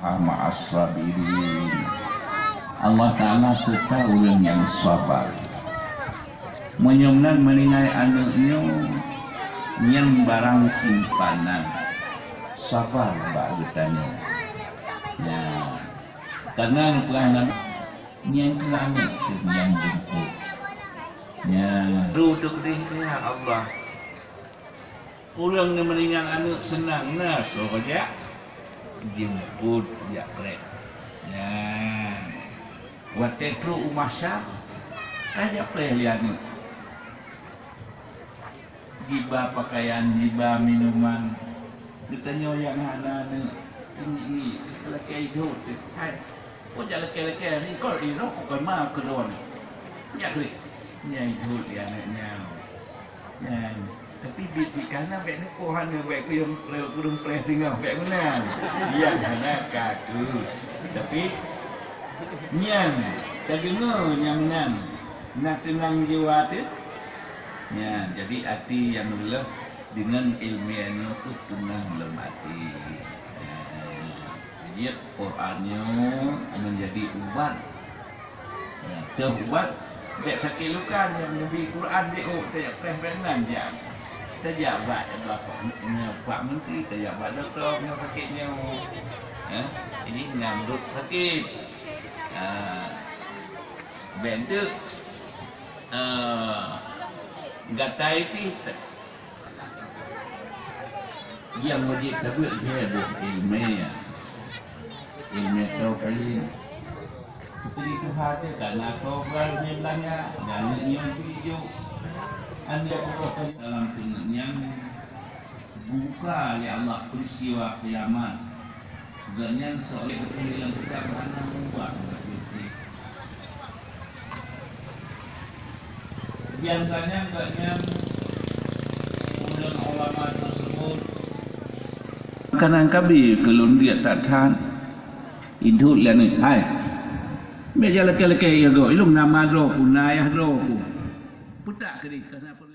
ma'as sabirin. Allah Ta'ala serta orang yang sabar. Menyomnan meningai anaknya yang barang simpanan. Sabar bak bertanya. Ya. Karena pernah yang kelana yang jemput. Ya. Duduk di ya Allah. Orang yang meninggal anak senang nah saja jemput dia krek. Ya. Waktu itu umasya aja prelian ni. Giba pakaian, giba minuman. Ditanya yang ada ini lelaki itu, hai, kau jangan lelaki ni kau ini kau kau mah keron. Ya klik, ni itu dia naknya. Ya, tapi di kanan baik ni kau hanya baik yang kurung play tinggal baik mana? Dia hanya kaku. Tapi nyan, jadi nyan, nak tenang jiwa tu. Ya, jadi hati yang lelap dengan ilmiahnya itu tenang dalam hati. Jadi Qurannya menjadi ubat. Ya, ubat. Dek sakit luka yang lebih Quran dia tak pernah dia. Tajak buat Pak Menteri, tajak buat doktor yang sakitnya. Ya, ini nyambut sakit. Bentuk gatai itu yang wajib tabut dia ilmiah tahu kali seperti itu hati karena sobat bilangnya dan yang video anda berapa dalam yang buka ya Allah peristiwa kiamat dengan soal yang kita pernah buat biasanya enggaknya ulama tersebut kanan kabi kelun dia tak tahan itu lihat ni hai meja laki-laki ya go ilmu nama roh punayah roh putak kiri kenapa